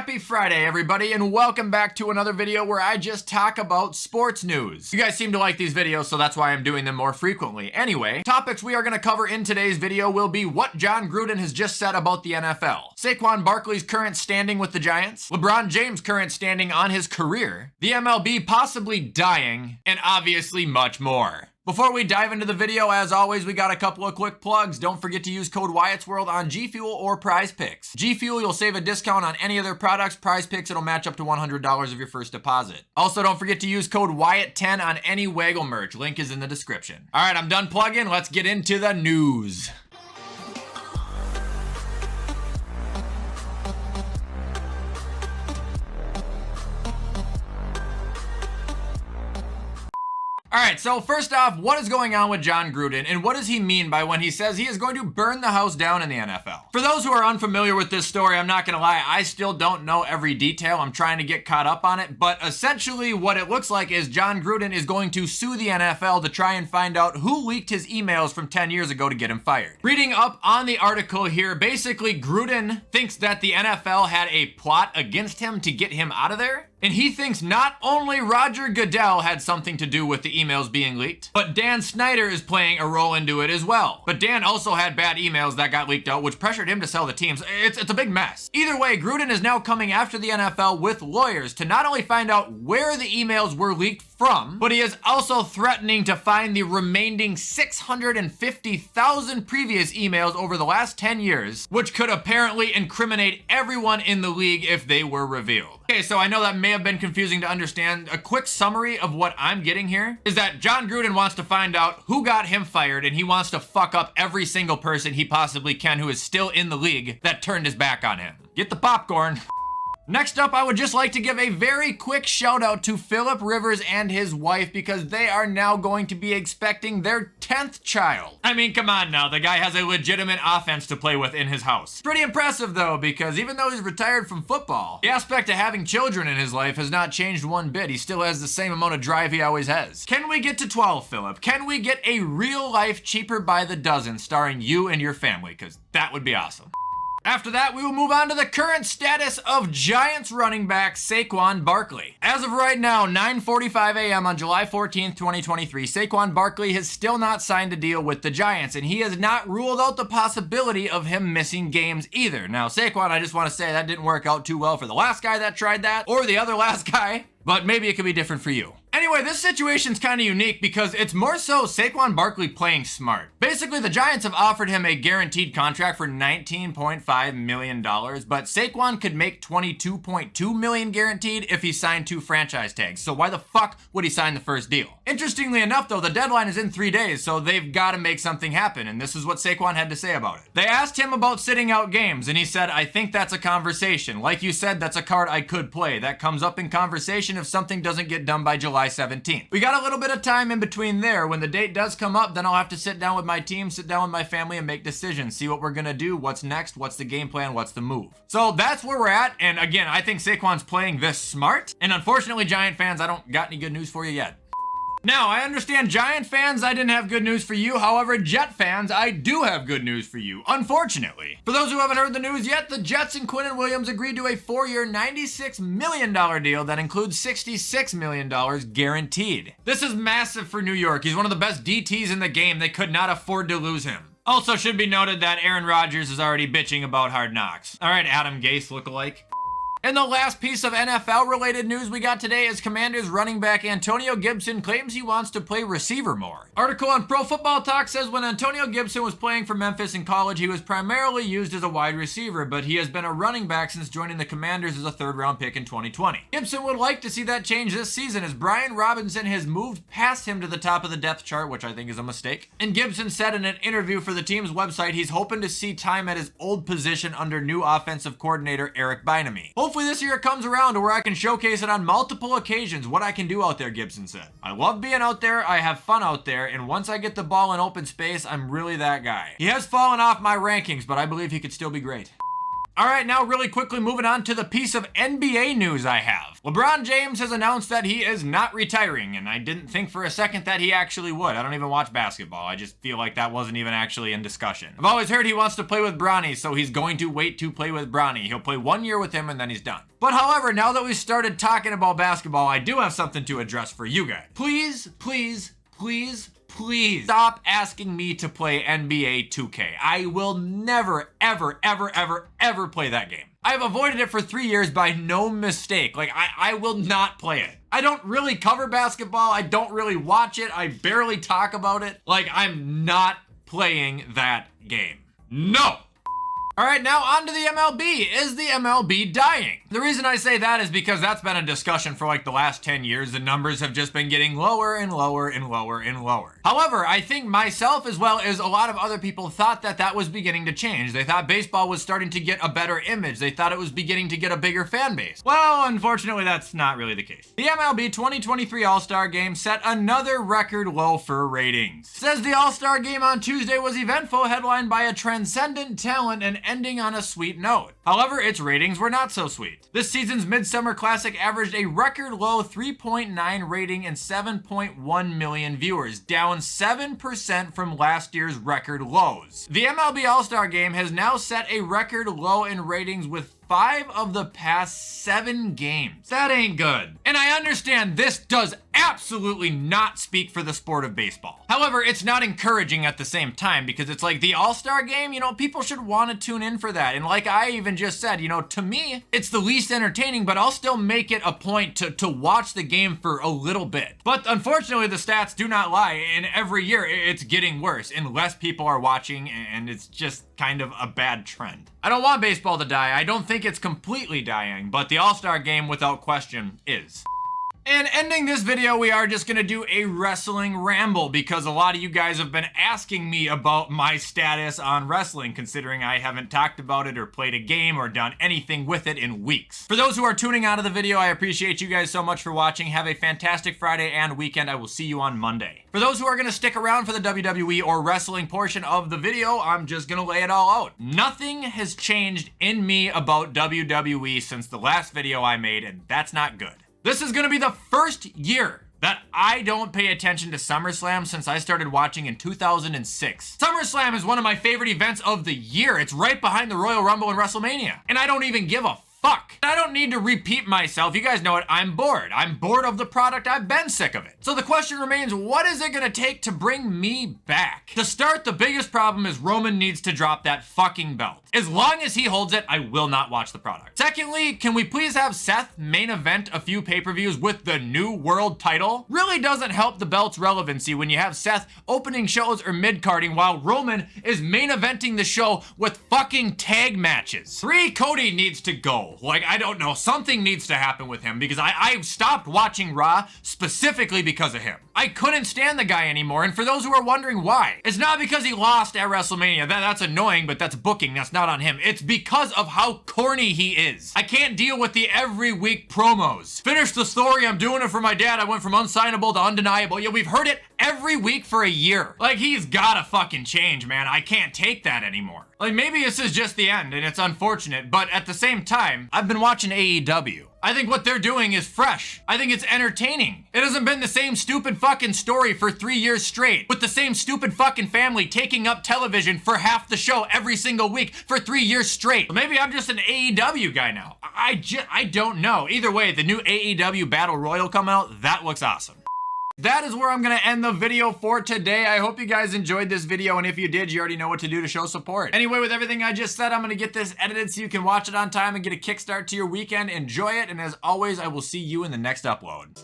Happy Friday, everybody, and welcome back to another video where I just talk about sports news. You guys seem to like these videos, so that's why I'm doing them more frequently. Anyway, topics we are going to cover in today's video will be what Jon Gruden has just said about the NFL, Saquon Barkley's current standing with the Giants, LeBron James' current standing on his career, the MLB possibly dying, and obviously much more. Before we dive into the video, as always, we got a couple of quick plugs. Don't forget to use code WyattzWorld on G Fuel or Prize Picks. G Fuel, you'll save a discount on any of their products. Prize Picks, it'll match up to $100 of your first deposit. Also, don't forget to use code WYATT10 on any Waggle merch. Link is in the description. All right, I'm done plugging. Let's get into the news. Alright, so first off, what is going on with Jon Gruden, and what does he mean by when he says he is going to burn the house down in the NFL? For those who are unfamiliar with this story, I'm not gonna lie, I still don't know every detail. I'm trying to get caught up on it, but essentially what it looks like is Jon Gruden is going to sue the NFL to try and find out who leaked his emails from 10 years ago to get him fired. Reading up on the article here, basically Gruden thinks that the NFL had a plot against him to get him out of there. And he thinks not only Roger Goodell had something to do with the emails being leaked, but Dan Snyder is playing a role into it as well. But Dan also had bad emails that got leaked out, which pressured him to sell the teams. It's a big mess. Either way, Gruden is now coming after the NFL with lawyers to not only find out where the emails were leaked from, but he is also threatening to find the remaining 650,000 previous emails over the last 10 years, which could apparently incriminate everyone in the league if they were revealed. Okay, so I know that may have been confusing to understand. A quick summary of what I'm getting here is that Jon Gruden wants to find out who got him fired, and he wants to fuck up every single person he possibly can who is still in the league that turned his back on him. Get the popcorn. Next up, I would just like to give a very quick shout out to Philip Rivers and his wife because they are now going to be expecting their 10th child. I mean, come on now, the guy has a legitimate offense to play with in his house. Pretty impressive though, because even though he's retired from football, the aspect of having children in his life has not changed one bit. He still has the same amount of drive he always has. Can we get to 12, Philip? Can we get a real life Cheaper by the Dozen starring you and your family? Because that would be awesome. After that, we will move on to the current status of Giants running back Saquon Barkley. As of right now, 9:45 a.m. on July 14th, 2023, Saquon Barkley has still not signed a deal with the Giants, and he has not ruled out the possibility of him missing games either. Now, Saquon, I just want to say that didn't work out too well for the last guy that tried that, or the other last guy, but maybe it could be different for you. Anyway, this situation's kind of unique because it's more so Saquon Barkley playing smart. Basically, the Giants have offered him a guaranteed contract for $19.5 million, but Saquon could make $22.2 million guaranteed if he signed 2 franchise tags. So why the fuck would he sign the first deal? Interestingly enough, though, the deadline is in 3 days, so they've got to make something happen, and this is what Saquon had to say about it. They asked him about sitting out games, and he said, "I think that's a conversation. Like you said, that's a card I could play. That comes up in conversation if something doesn't get done by July 17th. We got a little bit of time in between there. When the date does come up, then I'll have to sit down with my team, sit down with my family, and make decisions. See what we're gonna do, what's next, what's the game plan, what's the move." So that's where we're at, and again, I think Saquon's playing this smart, and unfortunately, Giant fans, I don't got any good news for you yet. Now, I understand Giant fans, I didn't have good news for you. However, Jet fans, I do have good news for you, unfortunately. For those who haven't heard the news yet, the Jets and Quinnen Williams agreed to a 4-year, $96 million deal that includes $66 million guaranteed. This is massive for New York. He's one of the best DTs in the game. They could not afford to lose him. Also, should be noted that Aaron Rodgers is already bitching about Hard Knocks. All right, Adam Gase lookalike. And the last piece of NFL-related news we got today is Commanders running back Antonio Gibson claims he wants to play receiver more. Article on Pro Football Talk says when Antonio Gibson was playing for Memphis in college, he was primarily used as a wide receiver, but he has been a running back since joining the Commanders as a 3rd-round pick in 2020. Gibson would like to see that change this season as Brian Robinson has moved past him to the top of the depth chart, which I think is a mistake. And Gibson said in an interview for the team's website he's hoping to see time at his old position under new offensive coordinator Eric Bieniemy. Hopefully this year it comes around to where I can showcase it on multiple occasions what I can do out there, Gibson said. I love being out there, I have fun out there, and once I get the ball in open space, I'm really that guy. He has fallen off my rankings, but I believe he could still be great. All right, now really quickly moving on to the piece of NBA news I have. LeBron James has announced that he is not retiring, and I didn't think for a second that he actually would. I don't even watch basketball. I just feel like that wasn't even actually in discussion. I've always heard he wants to play with Bronny, so he's going to wait to play with Bronny. He'll play 1 year with him and then he's done. But however, now that we started talking about basketball, I do have something to address for you guys. Please, please, please, please stop asking me to play NBA 2K. I will never, ever, ever, ever, ever play that game. I've avoided it for 3 years by no mistake. Like, I will not play it. I don't really cover basketball. I don't really watch it. I barely talk about it. Like, I'm not playing that game. No! All right, now on to the MLB. Is the MLB dying? The reason I say that is because that's been a discussion for like the last 10 years. The numbers have just been getting lower and lower and lower and lower. However, I think myself as well as a lot of other people thought that that was beginning to change. They thought baseball was starting to get a better image. They thought it was beginning to get a bigger fan base. Well, unfortunately, that's not really the case. The MLB 2023 All-Star Game set another record low for ratings. Says the All-Star Game on Tuesday was eventful, headlined by a transcendent talent and ending on a sweet note. However, its ratings were not so sweet. This season's Midsummer Classic averaged a record low 3.9 rating and 7.1 million viewers, down 7% from last year's record lows. The MLB All-Star Game has now set a record low in ratings with 5 of the past 7 games. That ain't good. And I understand this does absolutely not speak for the sport of baseball. However, it's not encouraging at the same time because it's like the All-Star Game, you know, people should want to tune in for that. And like I even just said, you know, to me, it's the least entertaining, but I'll still make it a point to watch the game for a little bit. But unfortunately, the stats do not lie, and every year it's getting worse and less people are watching, and it's just kind of a bad trend. I don't want baseball to die. I don't think it's completely dying, but the All-Star Game without question is. And ending this video, we are just gonna do a wrestling ramble because a lot of you guys have been asking me about my status on wrestling, considering I haven't talked about it or played a game or done anything with it in weeks. For those who are tuning out of the video, I appreciate you guys so much for watching. Have a fantastic Friday and weekend. I will see you on Monday. For those who are gonna stick around for the WWE or wrestling portion of the video, I'm just gonna lay it all out. Nothing has changed in me about WWE since the last video I made, and that's not good. This is gonna be the first year that I don't pay attention to SummerSlam since I started watching in 2006. SummerSlam is one of my favorite events of the year. It's right behind the Royal Rumble and WrestleMania. And I don't even give a fuck. I don't need to repeat myself. You guys know it. I'm bored. I'm bored of the product. I've been sick of it. So the question remains, what is it gonna take to bring me back? To start, the biggest problem is Roman needs to drop that fucking belt. As long as he holds it, I will not watch the product. Secondly, can we please have Seth main event a few pay-per-views with the new world title? Really doesn't help the belt's relevancy when you have Seth opening shows or mid-carding while Roman is main eventing the show with fucking tag matches. 3, Cody needs to go. Like, I don't know, something needs to happen with him because I stopped watching Raw specifically because of him. I couldn't stand the guy anymore, and for those who are wondering why, it's not because he lost at WrestleMania. That's annoying, but that's booking. That's not on him. It's because of how corny he is. I can't deal with the every week promos. Finish the story, I'm doing it for my dad. I went from unsignable to undeniable. Yeah, we've heard it every week for a year. Like, he's gotta fucking change, man. I can't take that anymore. Like, maybe this is just the end, and it's unfortunate, but at the same time, I've been watching AEW. I think what they're doing is fresh. I think it's entertaining. It hasn't been the same stupid fucking story for 3 years straight, with the same stupid fucking family taking up television for half the show every single week for 3 years straight. But maybe I'm just an AEW guy now. I don't know. Either way, the new AEW Battle Royal coming out, that looks awesome. That is where I'm gonna end the video for today. I hope you guys enjoyed this video, and if you did, you already know what to do to show support. Anyway, with everything I just said, I'm gonna get this edited so you can watch it on time and get a kickstart to your weekend. Enjoy it, and as always, I will see you in the next upload.